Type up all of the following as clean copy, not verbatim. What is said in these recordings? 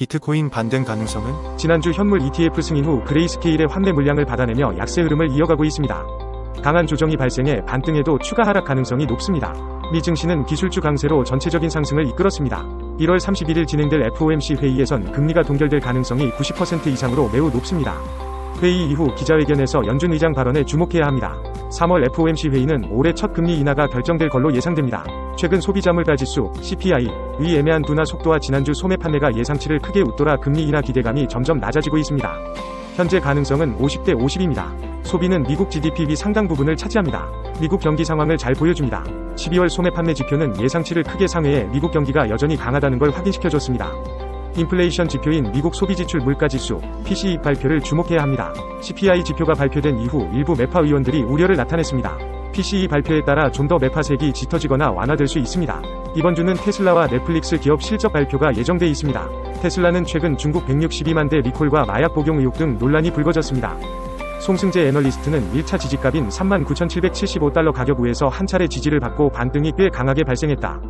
비트코인 반등 가능성은? 지난주 현물 ETF 승인 후 그레이스케일의 환매 물량을 받아내며 약세 흐름을 이어가고 있습니다. 강한 조정이 발생해 반등에도 추가 하락 가능성이 높습니다. 미 증시는 기술주 강세로 전체적인 상승을 이끌었습니다. 1월 31일 진행될 FOMC 회의에선 금리가 동결될 가능성이 90% 이상으로 매우 높습니다. 회의 이후 기자회견에서 연준 의장 발언에 주목해야 합니다. 3월 FOMC 회의는 올해 첫 금리 인하가 결정될 걸로 예상됩니다. 최근 소비자물가지수 (CPI) 의 애매한 둔화 속도와 지난주 소매 판매가 예상치를 크게 웃돌아 금리 인하 기대감이 점점 낮아지고 있습니다. 현재 가능성은 50대 50입니다. 소비는 미국 GDP 상당 부분을 차지합니다. 미국 경기 상황을 잘 보여줍니다. 12월 소매 판매 지표는 예상치를 크게 상회해 미국 경기가 여전히 강하다는 걸 확인시켜줬습니다. 인플레이션 지표인 미국 소비지출 물가지수 (PCE) 발표를 주목해야 합니다. CPI 지표가 발표된 이후 일부 매파 의원들이 우려를 나타냈습니다. PCE 발표에 따라 좀 더 매파색이 짙어지거나 완화될 수 있습니다. 이번 주는 테슬라와 넷플릭스 기업 실적 발표가 예정돼 있습니다. 테슬라는 최근 중국 162만 대 리콜과 마약 복용 의혹 등 논란이 불거졌습니다. 송승재 애널리스트는 1차 지지값인 39,775달러 가격 우에서 한 차례 지지를 받고 반등이 꽤 강하게 발생했다.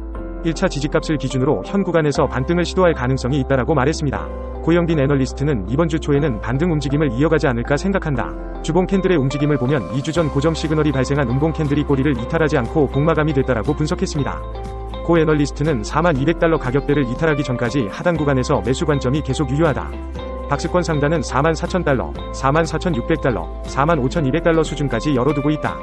1차 지지값을 기준으로 현 구간에서 반등을 시도할 가능성이 있다라고 말했습니다. 고영빈 애널리스트는 이번 주 초에는 반등 움직임을 이어가지 않을까 생각한다. 주봉 캔들의 움직임을 보면 2주 전 고점 시그널이 발생한 음봉 캔들이 꼬리를 이탈하지 않고 복마감이 됐다라고 분석했습니다. 고 애널리스트는 4200달러 가격대를 이탈하기 전까지 하단 구간에서 매수 관점이 계속 유효하다. 박스권 상단은 44,000달러, 44,600달러, 45,200달러 수준까지 열어두고 있다.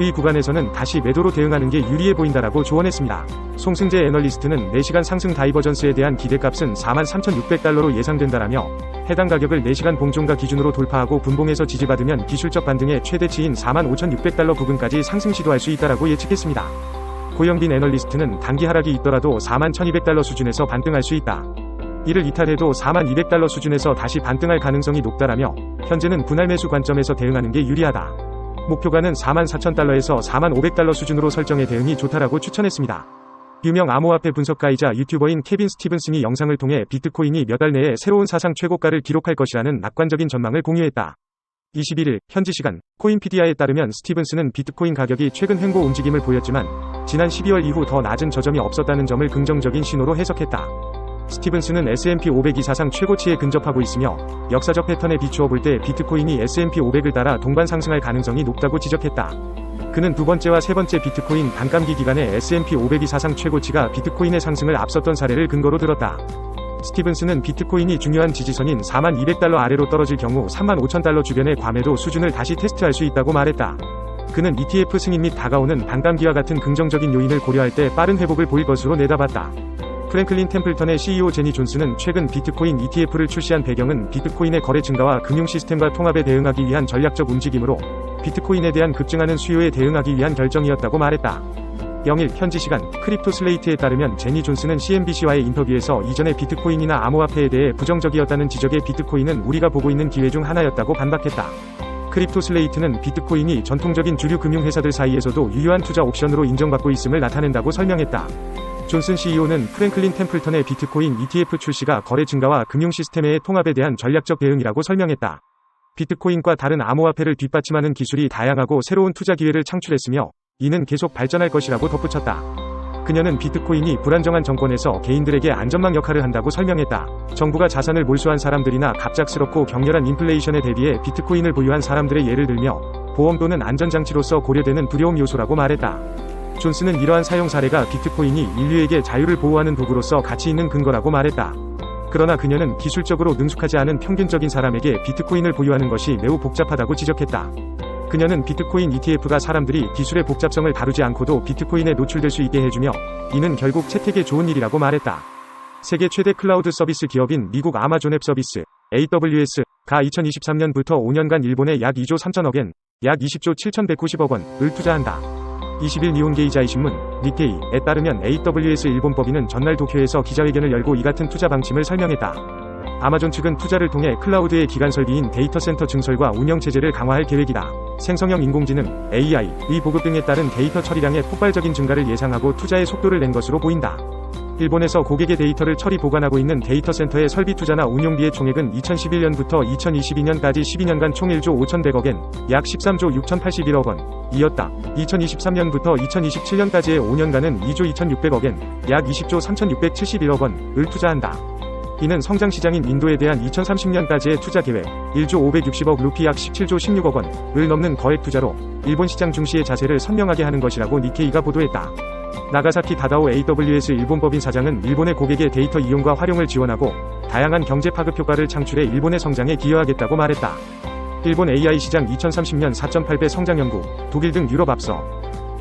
이 구간에서는 다시 매도로 대응하는 게 유리해 보인다라고 조언했습니다. 송승재 애널리스트는 4시간 상승 다이버전스에 대한 기대값은 43,600달러로 예상된다라며 해당 가격을 4시간 봉종가 기준으로 돌파하고 분봉에서 지지받으면 기술적 반등의 최대치인 45,600달러 부근까지 상승 시도할 수 있다라고 예측했습니다. 고영빈 애널리스트는 단기 하락이 있더라도 41,200달러 수준에서 반등할 수 있다. 이를 이탈해도 4200달러 수준에서 다시 반등할 가능성이 높다라며 현재는 분할 매수 관점에서 대응하는 게 유리하다. 목표가는 44,000달러에서 4500달러 수준으로 설정해 대응이 좋다라고 추천했습니다. 유명 암호화폐 분석가이자 유튜버인 케빈 스티븐슨이 영상을 통해 비트코인이 몇 달 내에 새로운 사상 최고가를 기록할 것이라는 낙관적인 전망을 공유했다. 21일 현지 시간 코인피디아에 따르면 스티븐슨은 비트코인 가격이 최근 횡보 움직임을 보였지만 지난 12월 이후 더 낮은 저점이 없었다는 점을 긍정적인 신호로 해석했다. 스티븐슨은 S&P 500이 사상 최고치에 근접하고 있으며 역사적 패턴에 비추어 볼 때 비트코인이 S&P 500을 따라 동반 상승할 가능성이 높다고 지적했다. 그는 두 번째와 세 번째 비트코인 반감기 기간에 S&P 500이 사상 최고치가 비트코인의 상승을 앞섰던 사례를 근거로 들었다. 스티븐슨은 비트코인이 중요한 지지선인 4200달러 아래로 떨어질 경우 35,000달러 주변의 과매도 수준을 다시 테스트할 수 있다고 말했다. 그는 ETF 승인 및 다가오는 반감기와 같은 긍정적인 요인을 고려할 때 빠른 회복을 보일 것으로 내다봤다. 프랭클린 템플턴의 CEO 제니 존스는 최근 비트코인 ETF를 출시한 배경은 비트코인의 거래 증가와 금융 시스템과 통합에 대응하기 위한 전략적 움직임으로 비트코인에 대한 급증하는 수요에 대응하기 위한 결정이었다고 말했다. 0일 현지 시간 크립토 슬레이트에 따르면 제니 존스는 CNBC와의 인터뷰에서 이전의 비트코인이나 암호화폐에 대해 부정적이었다는 지적에 비트코인은 우리가 보고 있는 기회 중 하나였다고 반박했다. 크립토 슬레이트는 비트코인이 전통적인 주류 금융회사들 사이에서도 유효한 투자 옵션으로 인정받고 있음을 나타낸다고 설명했다. 존슨 CEO는 프랭클린 템플턴의 비트코인 ETF 출시가 거래 증가와 금융 시스템의 통합에 대한 전략적 대응이라고 설명했다. 비트코인과 다른 암호화폐를 뒷받침하는 기술이 다양하고 새로운 투자 기회를 창출했으며 이는 계속 발전할 것이라고 덧붙였다. 그녀는 비트코인이 불안정한 정권에서 개인들에게 안전망 역할을 한다고 설명했다. 정부가 자산을 몰수한 사람들이나 갑작스럽고 격렬한 인플레이션에 대비해 비트코인을 보유한 사람들의 예를 들며 보험 또는 안전장치로서 고려되는 두려움 요소라고 말했다. 존스는 이러한 사용 사례가 비트코인이 인류에게 자유를 보호하는 도구로서 가치 있는 근거라고 말했다. 그러나 그녀는 기술적으로 능숙하지 않은 평균적인 사람에게 비트코인을 보유하는 것이 매우 복잡하다고 지적했다. 그녀는 비트코인 ETF가 사람들이 기술의 복잡성을 다루지 않고도 비트코인에 노출될 수 있게 해주며 이는 결국 채택에 좋은 일이라고 말했다. 세계 최대 클라우드 서비스 기업인 미국 아마존 웹 서비스 AWS가 2023년부터 5년간 일본에 약 2조 3천억 엔, 약 20조 7,190억 원을 투자한다. 20일 니혼게이자이 신문 니케이에 따르면 AWS 일본 법인은 전날 도쿄에서 기자회견을 열고 이 같은 투자 방침을 설명했다. 아마존 측은 투자를 통해 클라우드의 기간 설비인 데이터 센터 증설과 운영 체제를 강화할 계획이다. 생성형 인공지능 AI의 보급 등에 따른 데이터 처리량의 폭발적인 증가를 예상하고 투자의 속도를 낸 것으로 보인다. 일본에서 고객의 데이터를 처리 보관하고 있는 데이터 센터의 설비 투자나 운용비의 총액은 2011년부터 2022년까지 12년간 총 1조 5,100억 엔, 약 13조 6,081억 원이었다. 2023년부터 2027년까지의 5년간은 2조 2,600억 엔, 약 20조 3,671억 원을 투자한다. 이는 성장 시장인 인도에 대한 2030년까지의 투자 계획 1조 560억 루피 약 17조 16억 원을 넘는 거액 투자로 일본 시장 중시의 자세를 선명하게 하는 것이라고 니케이가 보도했다. 나가사키 다다오 AWS 일본법인 사장은 일본의 고객의 데이터 이용과 활용을 지원하고 다양한 경제 파급 효과를 창출해 일본의 성장에 기여하겠다고 말했다. 일본 AI 시장 2030년 4.8배 성장 연구, 독일 등 유럽 앞서.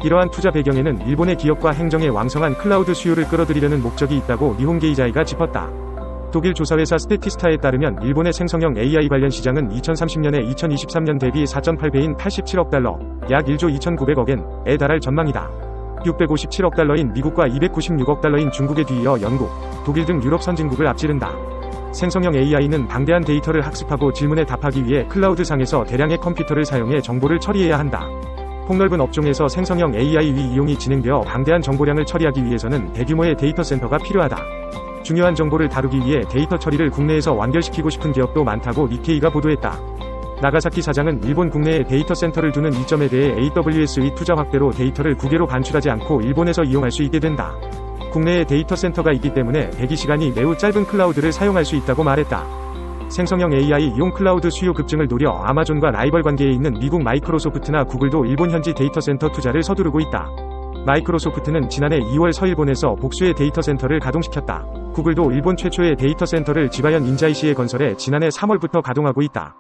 이러한 투자 배경에는 일본의 기업과 행정의 왕성한 클라우드 수요를 끌어들이려는 목적이 있다고 니혼게이자이가 짚었다. 독일 조사회사 스태티스타에 따르면 일본의 생성형 AI 관련 시장은 2030년에 2023년 대비 4.8배인 87억 달러, 약 1조 2,900억엔에 달할 전망이다. 657억 달러인 미국과 296억 달러인 중국에 뒤이어 영국, 독일 등 유럽 선진국을 앞지른다. 생성형 AI는 방대한 데이터를 학습하고 질문에 답하기 위해 클라우드상에서 대량의 컴퓨터를 사용해 정보를 처리해야 한다. 폭넓은 업종에서 생성형 AI 이용이 진행되어 방대한 정보량을 처리하기 위해서는 대규모의 데이터 센터가 필요하다. 중요한 정보를 다루기 위해 데이터 처리를 국내에서 완결시키고 싶은 기업도 많다고 니케이가 보도했다. 나가사키 사장은 일본 국내에 데이터 센터를 두는 이점에 대해 AWS의 투자 확대로 데이터를 국외로 반출하지 않고 일본에서 이용할 수 있게 된다. 국내에 데이터 센터가 있기 때문에 대기 시간이 매우 짧은 클라우드를 사용할 수 있다고 말했다. 생성형 AI 이용 클라우드 수요 급증을 노려 아마존과 라이벌 관계에 있는 미국 마이크로소프트나 구글도 일본 현지 데이터 센터 투자를 서두르고 있다. 마이크로소프트는 지난해 2월 서일본에서 복수의 데이터 센터를 가동시켰다. 구글도 일본 최초의 데이터 센터를 지바현 인자이시에 건설해 지난해 3월부터 가동하고 있다.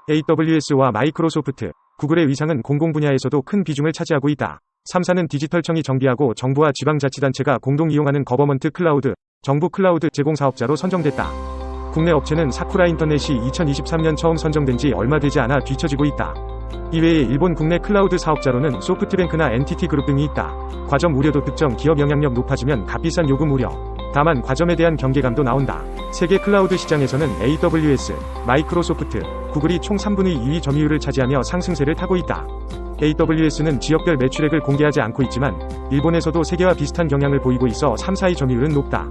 AWS와 마이크로소프트, 구글의 위상은 공공 분야에서도 큰 비중을 차지하고 있다. 3사는 디지털청이 정비하고 정부와 지방자치단체가 공동 이용하는 거버먼트 클라우드, 정부 클라우드 제공 사업자로 선정됐다. 국내 업체는 사쿠라 인터넷이 2023년 처음 선정된 지 얼마 되지 않아 뒤처지고 있다. 이외에 일본 국내 클라우드 사업자로는 소프트뱅크나 NTT 그룹 등이 있다. 과점 우려도 특정 기업 영향력 높아지면 값비싼 요금 우려. 다만 과점에 대한 경계감도 나온다. 세계 클라우드 시장에서는 AWS, 마이크로소프트, 구글이 총 3분의 2위 점유율을 차지하며 상승세를 타고 있다. AWS는 지역별 매출액을 공개하지 않고 있지만 일본에서도 세계와 비슷한 경향을 보이고 있어 3, 4위 점유율은 높다.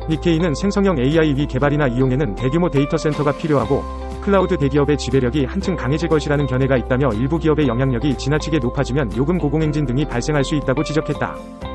니케이는 생성형 AI 개발이나 이용에는 대규모 데이터 센터가 필요하고 클라우드 대기업의 지배력이 한층 강해질 것이라는 견해가 있다며 일부 기업의 영향력이 지나치게 높아지면 요금 고공행진 등이 발생할 수 있다고 지적했다.